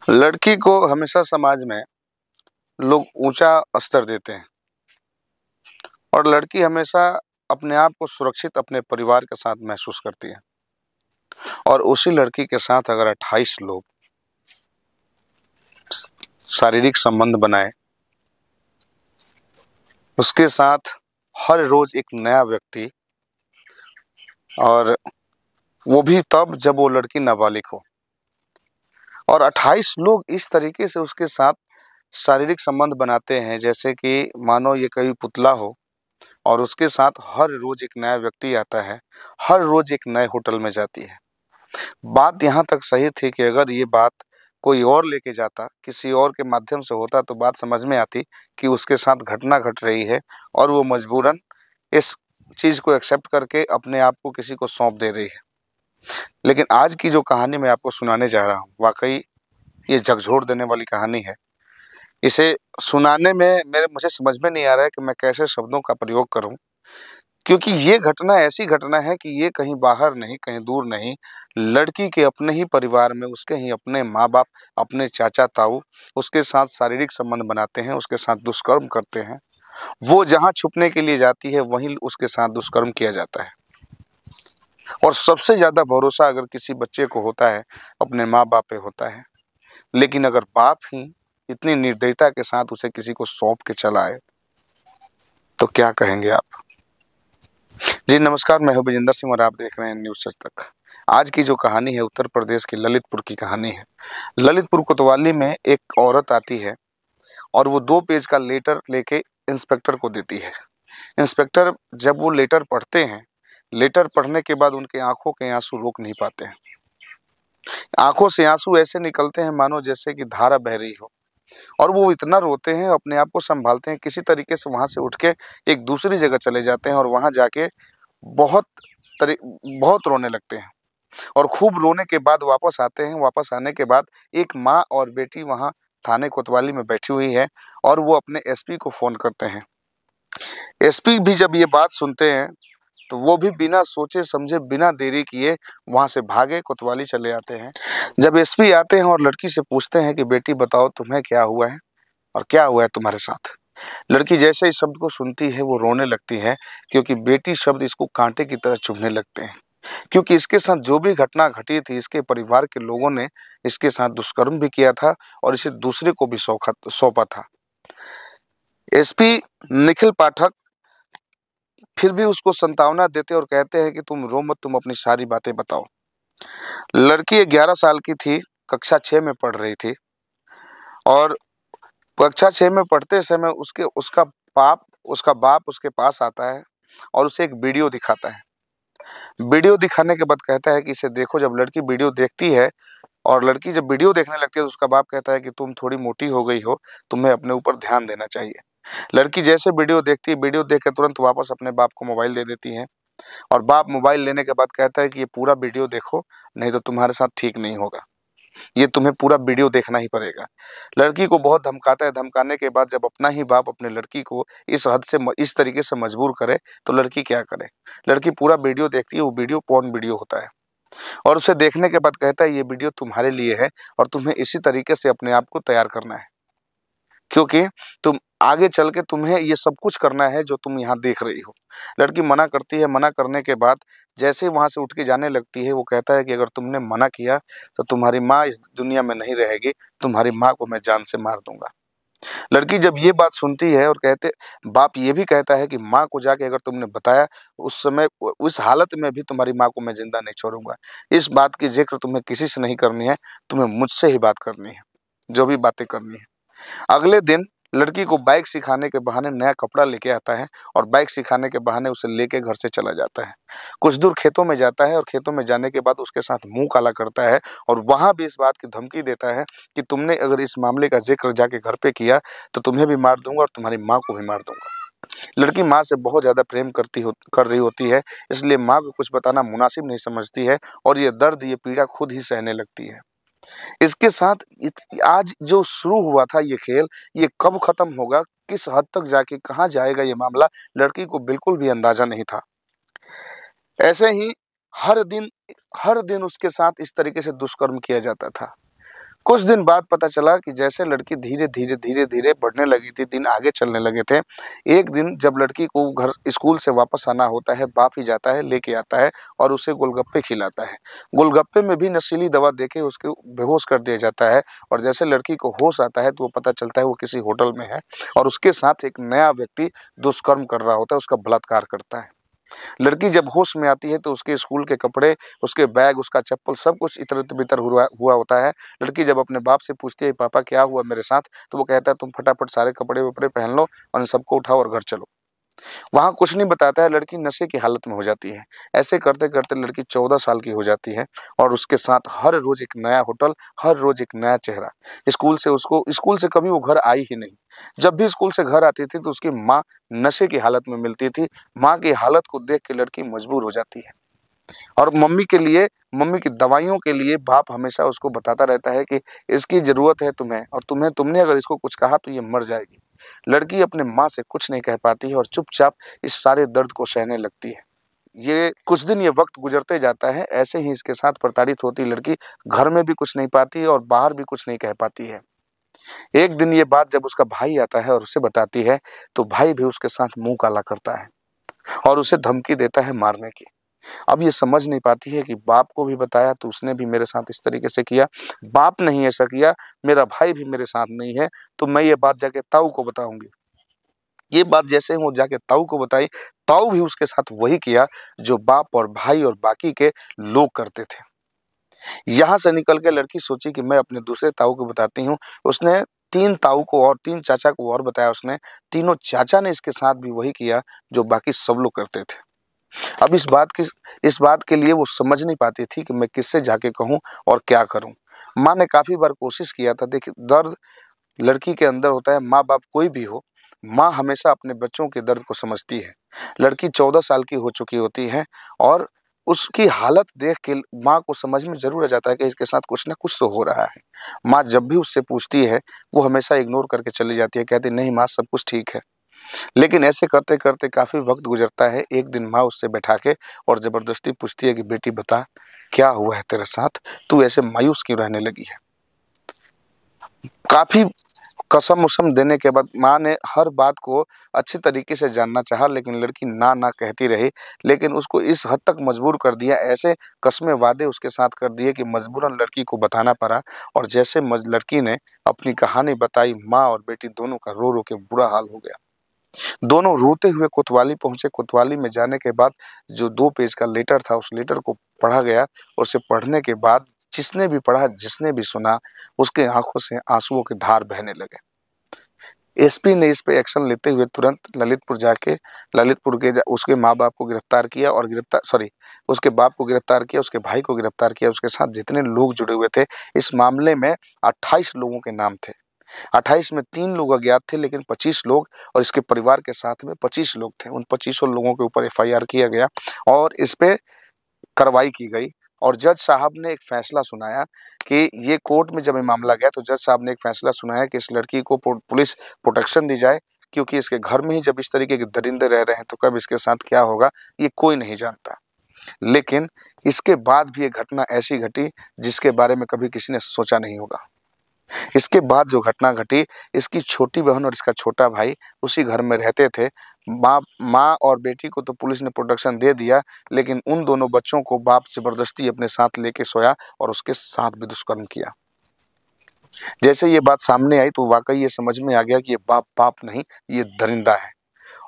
लड़की को हमेशा समाज में लोग ऊंचा स्तर देते हैं और लड़की हमेशा अपने आप को सुरक्षित अपने परिवार के साथ महसूस करती है। और उसी लड़की के साथ अगर 28 लोग शारीरिक संबंध बनाए, उसके साथ हर रोज एक नया व्यक्ति, और वो भी तब जब वो लड़की नाबालिग हो, और 28 लोग इस तरीके से उसके साथ शारीरिक संबंध बनाते हैं जैसे कि मानो ये कोई पुतला हो, और उसके साथ हर रोज एक नया व्यक्ति आता है, हर रोज एक नए होटल में जाती है। बात यहाँ तक सही थी कि अगर ये बात कोई और लेके जाता, किसी और के माध्यम से होता, तो बात समझ में आती कि उसके साथ घटना घट रही है और वो मजबूरन इस चीज़ को एक्सेप्ट करके अपने आप को किसी को सौंप दे रही है। लेकिन आज की जो कहानी मैं आपको सुनाने जा रहा हूँ, वाकई ये झकझोर देने वाली कहानी है। इसे सुनाने में मुझे समझ में नहीं आ रहा है कि मैं कैसे शब्दों का प्रयोग करूं, क्योंकि ये घटना ऐसी घटना है कि ये कहीं बाहर नहीं, कहीं दूर नहीं, लड़की के अपने ही परिवार में उसके ही अपने माँ-बाप, अपने चाचा-ताऊ उसके साथ शारीरिक संबंध बनाते हैं, उसके साथ दुष्कर्म करते हैं। वो जहाँ छुपने के लिए जाती है, वहीं उसके साथ दुष्कर्म किया जाता है। और सबसे ज़्यादा भरोसा अगर किसी बच्चे को होता है, अपने माँ-बाप पे होता है। लेकिन अगर बाप ही इतनी निर्दयता के साथ उसे किसी को सौंप के चला आए, तो क्या कहेंगे आप? जी नमस्कार, मैं हूं विजेंद्र सिंह और आप देख रहे हैं न्यूज़ सच तक। आज की जो कहानी है उत्तर प्रदेश के ललितपुर की कहानी है। ललितपुर कोतवाली में एक औरत आती है और वो 2 पेज का लेटर लेके इंस्पेक्टर को देती है। इंस्पेक्टर जब वो लेटर पढ़ते हैं, लेटर पढ़ने के बाद उनके आँखों के आँसू रोक नहीं पाते हैं। आँखों से आँसू ऐसे निकलते हैं मानो जैसे कि धारा बह रही हो, और वो इतना रोते हैं, अपने आप को सँभालते हैं, किसी तरीके से वहाँ से उठ के एक दूसरी जगह चले जाते हैं और वहाँ जाके बहुत बहुत रोने लगते हैं। और खूब रोने के बाद वापस आते हैं। वापस आने के बाद एक माँ और बेटी वहाँ थाने कोतवाली में बैठी हुई है और वो अपने एसपी को फ़ोन करते हैं। एसपी भी जब ये बात सुनते हैं, तो वो भी बिना सोचे समझे, बिना देरी किए वहाँ से भागे कोतवाली चले आते हैं। जब एसपी आते हैं और लड़की से पूछते हैं कि बेटी बताओ तुम्हें क्या हुआ है और क्या हुआ है तुम्हारे साथ? लड़की जैसे इस शब्द को सुनती है वो रोने लगती है, क्योंकि बेटी शब्द इसको कांटे की तरह चुभने लगते हैं। क्योंकि इसके साथ जो भी घटना घटी थी, इसके परिवार के लोगों ने इसके साथ दुष्कर्म भी किया था और इसे दूसरे को भी सौंपा था। एसपी निखिल पाठक फिर भी उसको सांत्वना देते और कहते हैं कि तुम रो मत, तुम अपनी सारी बातें बताओ। लड़की 11 साल की थी, कक्षा 6 में पढ़ रही थी, और कक्षा 6 में पढ़ते समय उसका बाप उसके पास आता है और उसे एक वीडियो दिखाता है। वीडियो दिखाने के बाद कहता है कि इसे देखो। जब लड़की वीडियो देखती है और लड़की जब वीडियो देखने लगती है, तो उसका बाप कहता है कि तुम थोड़ी मोटी हो गई हो, तुम्हें अपने ऊपर ध्यान देना चाहिए। लड़की जैसे वीडियो देखती है, वीडियो देख के तुरंत वापस अपने बाप को मोबाइल दे देती है, और बाप मोबाइल लेने के बाद कहता है कि ये पूरा वीडियो देखो, नहीं तो तुम्हारे साथ ठीक नहीं होगा। ये तुम्हें पूरा वीडियो देखना ही पड़ेगा। लड़की को बहुत धमकाता है। धमकाने के बाद जब अपना ही बाप अपने लड़की को इस हद से इस तरीके से मजबूर करे, तो लड़की क्या करे? लड़की पूरा वीडियो देखती है। वो वीडियो पोर्न वीडियो होता है, और उसे देखने के बाद कहता है ये वीडियो तुम्हारे लिए है और तुम्हें इसी तरीके से अपने आप को तैयार करना है, क्योंकि तुम आगे चल के तुम्हें ये सब कुछ करना है जो तुम यहाँ देख रही हो। लड़की मना करती है। मना करने के बाद जैसे ही वहाँ से उठ के जाने लगती है, वो कहता है कि अगर तुमने मना किया तो तुम्हारी माँ इस दुनिया में नहीं रहेगी, तुम्हारी माँ को मैं जान से मार दूंगा। लड़की जब ये बात सुनती है, और बाप ये भी कहता है कि माँ को जाके अगर तुमने बताया, उस समय उस हालत में भी तुम्हारी माँ को मैं जिंदा नहीं छोड़ूंगा। इस बात की जिक्र तुम्हें किसी से नहीं करनी है, तुम्हें मुझसे ही बात करनी है, जो भी बातें करनी है। अगले दिन लड़की को बाइक सिखाने के बहाने नया कपड़ा लेके आता है, और बाइक सिखाने के बहाने उसे लेके घर से चला जाता है। कुछ दूर खेतों में जाता है, और खेतों में जाने के बाद उसके साथ मुंह काला करता है, और वहां भी इस बात की धमकी देता है कि तुमने अगर इस मामले का जिक्र जाके घर पे किया तो तुम्हें भी मार दूंगा और तुम्हारी माँ को भी मार दूंगा। लड़की माँ से बहुत ज्यादा प्रेम कर रही होती है, इसलिए माँ को कुछ बताना मुनासिब नहीं समझती है, और ये दर्द, ये पीड़ा खुद ही सहने लगती है। इसके साथ आज जो शुरू हुआ था ये खेल, ये कब खत्म होगा, किस हद तक जाके कहाँ जाएगा ये मामला, लड़की को बिल्कुल भी अंदाजा नहीं था। ऐसे ही हर दिन उसके साथ इस तरीके से दुष्कर्म किया जाता था। कुछ दिन बाद पता चला कि जैसे लड़की धीरे-धीरे बढ़ने लगी थी, दिन आगे चलने लगे थे। एक दिन जब लड़की को घर स्कूल से वापस आना होता है, बाप ही जाता है, लेके आता है और उसे गोलगप्पे खिलाता है। गोलगप्पे में भी नशीली दवा देके उसको बेहोश कर दिया जाता है और जैसे लड़की को होश आता है तो वो पता चलता है वो किसी होटल में है और उसके साथ एक नया व्यक्ति दुष्कर्म कर रहा होता है, उसका बलात्कार करता है। लड़की जब होश में आती है तो उसके स्कूल के कपड़े, उसके बैग, उसका चप्पल सब कुछ इतर-बितर हुआ हुआ होता है। लड़की जब अपने बाप से पूछती है, पापा क्या हुआ मेरे साथ? तो वो कहता है तुम फटाफट सारे कपड़े-वपड़े पहन लो और इन सबको उठाओ और घर चलो। वहाँ कुछ नहीं बताता है, लड़की नशे की हालत में हो जाती है। ऐसे करते-करते लड़की 14 साल की हो जाती है और उसके साथ हर रोज़ एक नया होटल, हर रोज़ एक नया चेहरा। स्कूल से कभी वो घर आई ही नहीं। जब भी स्कूल से घर आती थी तो उसकी माँ नशे की हालत में मिलती थी। माँ की हालत को देख के लड़की मजबूर हो जाती है और मम्मी की दवाइयों के लिए बाप हमेशा उसको बताता रहता है कि इसकी ज़रूरत है तुम्हें और तुमने अगर इसको कुछ कहा तो ये मर जाएगी। लड़की अपने माँ से कुछ नहीं कह पाती है और चुपचाप इस सारे दर्द को सहने लगती है। ये वक़्त गुज़रते जाता है, ऐसे ही इसके साथ प्रताड़ित होती लड़की घर में भी कुछ नहीं पाती है और बाहर भी कुछ नहीं कह पाती है। एक दिन ये बात जब उसका भाई आता है और उसे बताती है, तो भाई भी उसके साथ मुँह काला करता है और उसे धमकी देता है मारने की। अब ये समझ नहीं पाती है कि बाप को भी बताया तो उसने भी मेरे साथ इस तरीके से किया, बाप ने ही ऐसा किया, मेरा भाई भी मेरे साथ नहीं है, तो मैं ये बात जाके ताऊ को बताऊँगी। ये बात जैसे वो जाके ताऊ को बताई, ताऊ भी उसके साथ वही किया जो बाप और भाई और बाकी के लोग करते थे। यहाँ से निकल के लड़की सोची कि मैं अपने दूसरे ताऊ को बताती हूँ। उसने 3 ताऊ को और 3 चाचा को और बताया उसने। तीनों चाचा ने इसके साथ भी वही किया जो बाकी सब लोग करते थे। अब इस बात के लिए वो समझ नहीं पाती थी कि मैं किससे जाके कहूँ और क्या करूँ? माँ ने काफ़ी बार कोशिश किया था। देखिए, दर्द लड़की के अंदर होता है, माँ-बाप कोई भी हो, माँ हमेशा अपने बच्चों के दर्द को समझती है। लड़की 14 साल की हो चुकी होती है और उसकी हालत देख के माँ को समझ में ज़रूर आ जाता है कि इसके साथ कुछ न कुछ तो हो रहा है। माँ जब भी उससे पूछती है, वो हमेशा इग्नोर करके चली जाती है, कहती है, "नहीं माँ, सब कुछ ठीक है।" लेकिन ऐसे करते-करते काफ़ी वक़्त गुज़रता है। एक दिन माँ उससे बैठा के और ज़बरदस्ती पूछती है कि, "बेटी बता, क्या हुआ है तेरे साथ? तू ऐसे मायूस क्यों रहने लगी है?" काफ़ी कसम-वसम देने के बाद माँ ने हर बात को अच्छे तरीके से जानना चाहा, लेकिन लड़की ना कहती रही। लेकिन उसको इस हद तक मजबूर कर दिया, ऐसे कस्में वादे उसके साथ कर दिए कि मजबूरन लड़की को बताना पड़ा और जैसे लड़की ने अपनी कहानी बताई, माँ और बेटी दोनों का रो-रो के बुरा हाल हो गया। दोनों रोते हुए कोतवाली पहुँचे। कोतवाली में जाने के बाद जो 2 पेज का लेटर था, उस लेटर को पढ़ा गया। उसे पढ़ने के बाद जिसने भी पढ़ा, जिसने भी सुना, उसके आँखों से आँसुओं की धार बहने लगे। एसपी ने इस पे एक्शन लेते हुए तुरंत ललितपुर जाके ललितपुर के उसके माँ-बाप को गिरफ्तार किया और उसके बाप को गिरफ्तार किया, उसके भाई को गिरफ्तार किया, उसके साथ जितने लोग जुड़े हुए थे। इस मामले में 28 लोगों के नाम थे। 28 में 3 लोग अज्ञात थे, लेकिन 25 लोग और इसके परिवार के साथ में 25 लोग थे। उन 25 लोगों के ऊपर एफआईआर किया गया और इस पे कार्रवाई की गई और जज साहब ने एक फैसला सुनाया कि ये कोर्ट में जब ये मामला गया तो जज साहब ने एक फैसला सुनाया कि इस लड़की को पुलिस प्रोटेक्शन दी जाए, क्योंकि इसके घर में ही जब इस तरीके के दरिंदे रह रहे हैं तो कब इसके साथ क्या होगा ये कोई नहीं जानता। लेकिन इसके बाद भी ये घटना ऐसी घटी जिसके बारे में कभी किसी ने सोचा नहीं होगा। इसके बाद जो घटना घटी, इसकी छोटी बहन और इसका छोटा भाई उसी घर में रहते थे। माँ और बेटी को तो पुलिस ने प्रोटेक्शन दे दिया, लेकिन उन दोनों बच्चों को बाप ज़बरदस्ती अपने साथ लेके सोया और उसके साथ भी दुष्कर्म किया। जैसे ये बात सामने आई तो वाक़ई ये समझ में आ गया कि ये बाप नहीं, ये दरिंदा है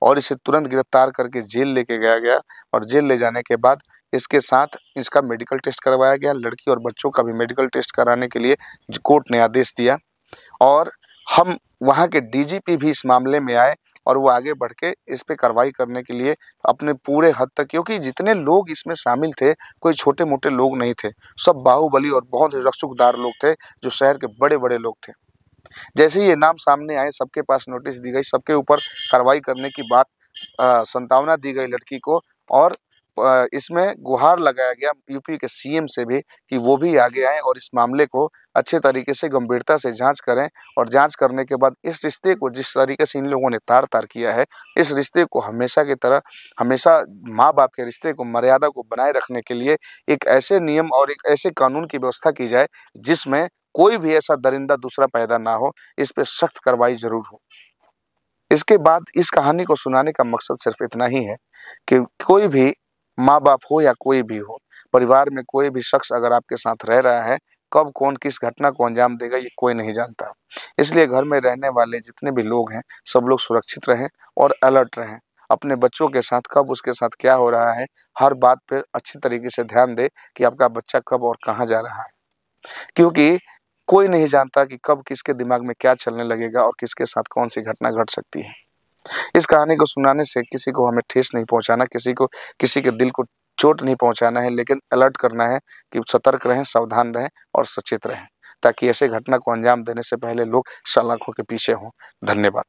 और इसे तुरंत गिरफ्तार करके जेल लेके गया गया और जेल ले जाने के बाद इसके साथ इसका मेडिकल टेस्ट करवाया गया। लड़की और बच्चों का भी मेडिकल टेस्ट कराने के लिए कोर्ट ने आदेश दिया और हम वहाँ के डीजीपी भी इस मामले में आए और वो आगे बढ़ के इस पे कार्रवाई करने के लिए अपने पूरे हद तक, क्योंकि जितने लोग इसमें शामिल थे, कोई छोटे-मोटे लोग नहीं थे। सब बाहुबली और बहुत ही रसूखदार लोग थे, जो शहर के बड़े-बड़े लोग थे। जैसे ही ये नाम सामने आए, सबके पास नोटिस दी गई, सबके ऊपर कार्रवाई करने की बात संभावना दी गई लड़की को और इसमें गुहार लगाया गया यूपी के सीएम से भी कि वो भी आगे आएँ और इस मामले को अच्छे तरीके से गंभीरता से जाँच करें और जाँच करने के बाद इस रिश्ते को जिस तरीके से इन लोगों ने तार-तार किया है, इस रिश्ते को हमेशा की तरह हमेशा माँ-बाप के रिश्ते को, मर्यादा को बनाए रखने के लिए एक ऐसे नियम और एक ऐसे कानून की व्यवस्था की जाए, जिसमें कोई भी ऐसा दरिंदा दूसरा पैदा ना हो, इस पे सख्त कार्रवाई ज़रूर हो। इसके बाद इस कहानी को सुनाने का मकसद सिर्फ़ इतना ही है कि कोई भी माँ-बाप हो या कोई भी हो, परिवार में कोई भी शख्स अगर आपके साथ रह रहा है, कब कौन किस घटना को अंजाम देगा ये कोई नहीं जानता। इसलिए घर में रहने वाले जितने भी लोग हैं, सब लोग सुरक्षित रहें और अलर्ट रहें। अपने बच्चों के साथ कब उसके साथ क्या हो रहा है, हर बात पे अच्छी तरीके से ध्यान दें कि आपका बच्चा कब और कहाँ जा रहा है। क्योंकि कोई नहीं जानता कि कब किसके दिमाग में क्या चलने लगेगा और किसके साथ कौन-सी घटना घट सकती है। इस कहानी को सुनाने से किसी को हमें ठेस नहीं पहुँचाना, किसी के दिल को चोट नहीं पहुँचाना है, लेकिन अलर्ट करना है कि सतर्क रहें, सावधान रहें और सचेत रहें, ताकि ऐसे घटना को अंजाम देने से पहले लोग सलाखों के पीछे हों। धन्यवाद।